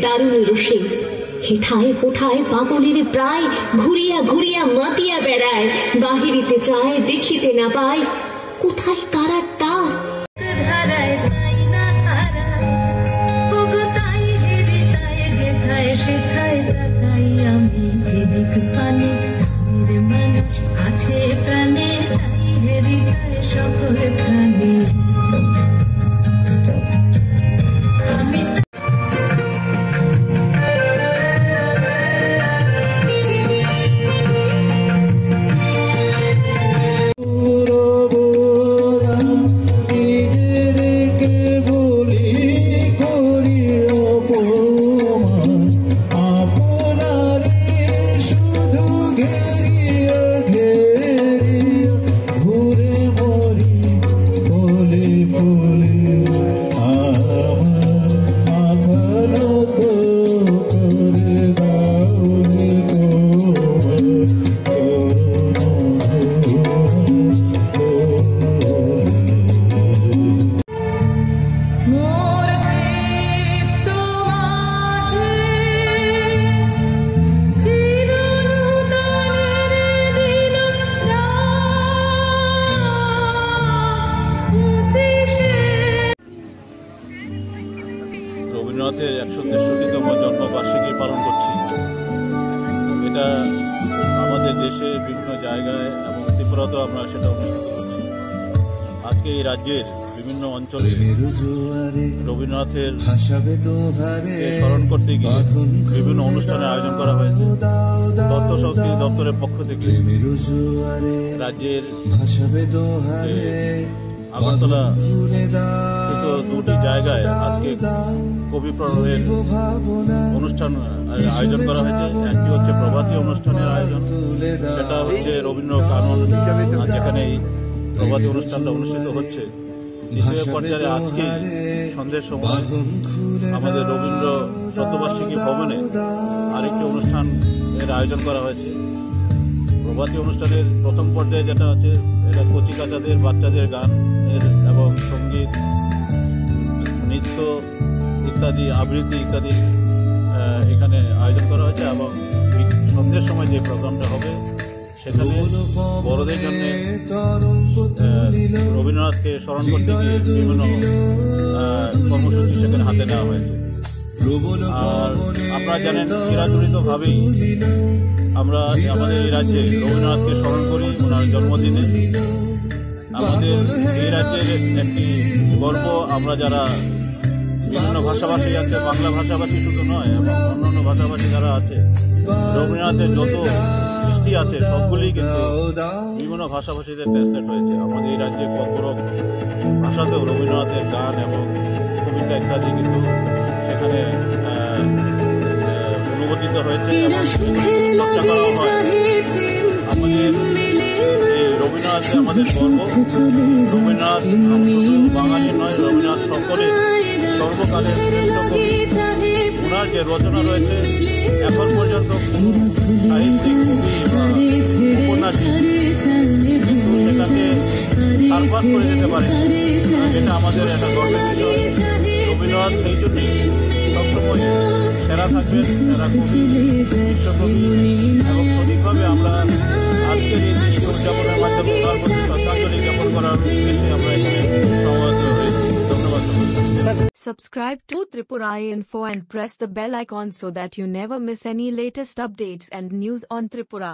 দারুণ রসে হেথায় হোথায় পাগলিরে প্রায় ঘুরিয়া ঘুরিয়া মাতিয়া বেড়ায়, বাহিরিতে চায় দেখিতে না পায় কোথায় কারার তা। আমি যেদিক পানে মানুষ আছে প্রাণে, সকল খানে রবীন্দ্রনাথের ১৬৩তম জন্মবার্ষিকী পালন করছি। এটা আমাদের দেশে বিভিন্ন জায়গায় এবং ত্রিপুরাতেও আমরা সেটা অনুষ্ঠিত করছি। আজকে এই রাজ্যের বিভিন্ন অঞ্চলে রবীন্দ্রনাথের স্মরণ করতে গিয়ে বিভিন্ন অনুষ্ঠানের আয়োজন করা হয়েছে। তথ্য সংস্কৃতি দপ্তরের পক্ষ থেকে রাজ্যের আগরতলা দুটি জায়গায় আজকে কবি প্রণয়ের অনুষ্ঠান আয়োজন করা হয়েছে। একটি হচ্ছে প্রভাতী অনুষ্ঠানের আয়োজন, সেটা হচ্ছে রবীন্দ্র কানন, যেখানে এই প্রভাতী অনুষ্ঠানটা অনুষ্ঠিত হচ্ছে। দ্বিতীয় পর্যায়ে আজকে সন্ধ্যের সময় আমাদের রবীন্দ্র শতবার্ষিকী ভবনে আরেকটি অনুষ্ঠান এর আয়োজন করা হয়েছে। প্রভাতী অনুষ্ঠানের প্রথম পর্যায়ে যেটা আছে, এটা কচিকাচাদের বাচ্চাদের গান এবং সঙ্গীত, নৃত্য ইত্যাদি, আবৃত্তি ইত্যাদি এখানে আয়োজন করা হয়েছে। এবং সন্ধ্যের সময় যে প্রোগ্রামটা হবে সেখানে বড়দের জন্য রবীন্দ্রনাথকে স্মরণ করতে গিয়ে বিভিন্ন কর্মসূচি সেখানে হাতে নেওয়া হয়েছে। আর আপনারা জানেন, চিরাচরিতভাবেই আমরা আমাদের এই রাজ্যে রবীন্দ্রনাথকে স্মরণ করি ওনার জন্মদিনে। আমাদের এই রাজ্যের একটি গর্ব, আমরা যারা বিভিন্ন ভাষাভাষী আছে, বাংলা ভাষাভাষী শুধু নয় এবং অন্যান্য ভাষাভাষী যারা আছে, রবীন্দ্রনাথের যত সৃষ্টি আছে সবগুলি কিন্তু বিভিন্ন ভাষাভাষীদের ট্রান্সলেট হয়েছে। আমাদের এই রাজ্যে ককরক ভাষাতেও রবীন্দ্রনাথের গান এবং কবিতা ইত্যাদি কিন্তু সেখানে অনুবাদিত হয়েছে এবং চর্চা করা হয়। আমাদের এই রবীন্দ্রনাথ আমাদের গর্ব। রবীন্দ্রনাথ শুধু বাঙালি নয়, রবীন্দ্রনাথ সকলের সর্বকালের শ্রেষ্ঠ কবি। ওনার যে রচনা রয়েছে এখন পর্যন্ত কোনো সাহিত্যিক কবি বা উপন্যাসিক কিন্তু সেটাকে সারপাস করে যেতে পারে। এটা আমাদের একটা গর্বের বিষয়। রবীন্দ্রনাথ সেই জন্যই সবসময় সেরা থাকবেন, সেরা কবি, বিশ্বকবি। এবং সঠিকভাবে আমরা আজকের এই দিনটি উদযাপনের মাধ্যমে ওনার প্রতি শ্রদ্ধাঞ্জলি জ্ঞাপন করার উদ্দেশ্যে আমরা এখানে সমবেত হয়েছি। ধন্যবাদ। Subscribe to Tripura Info and press the bell icon so that you never miss any latest updates and news on Tripura.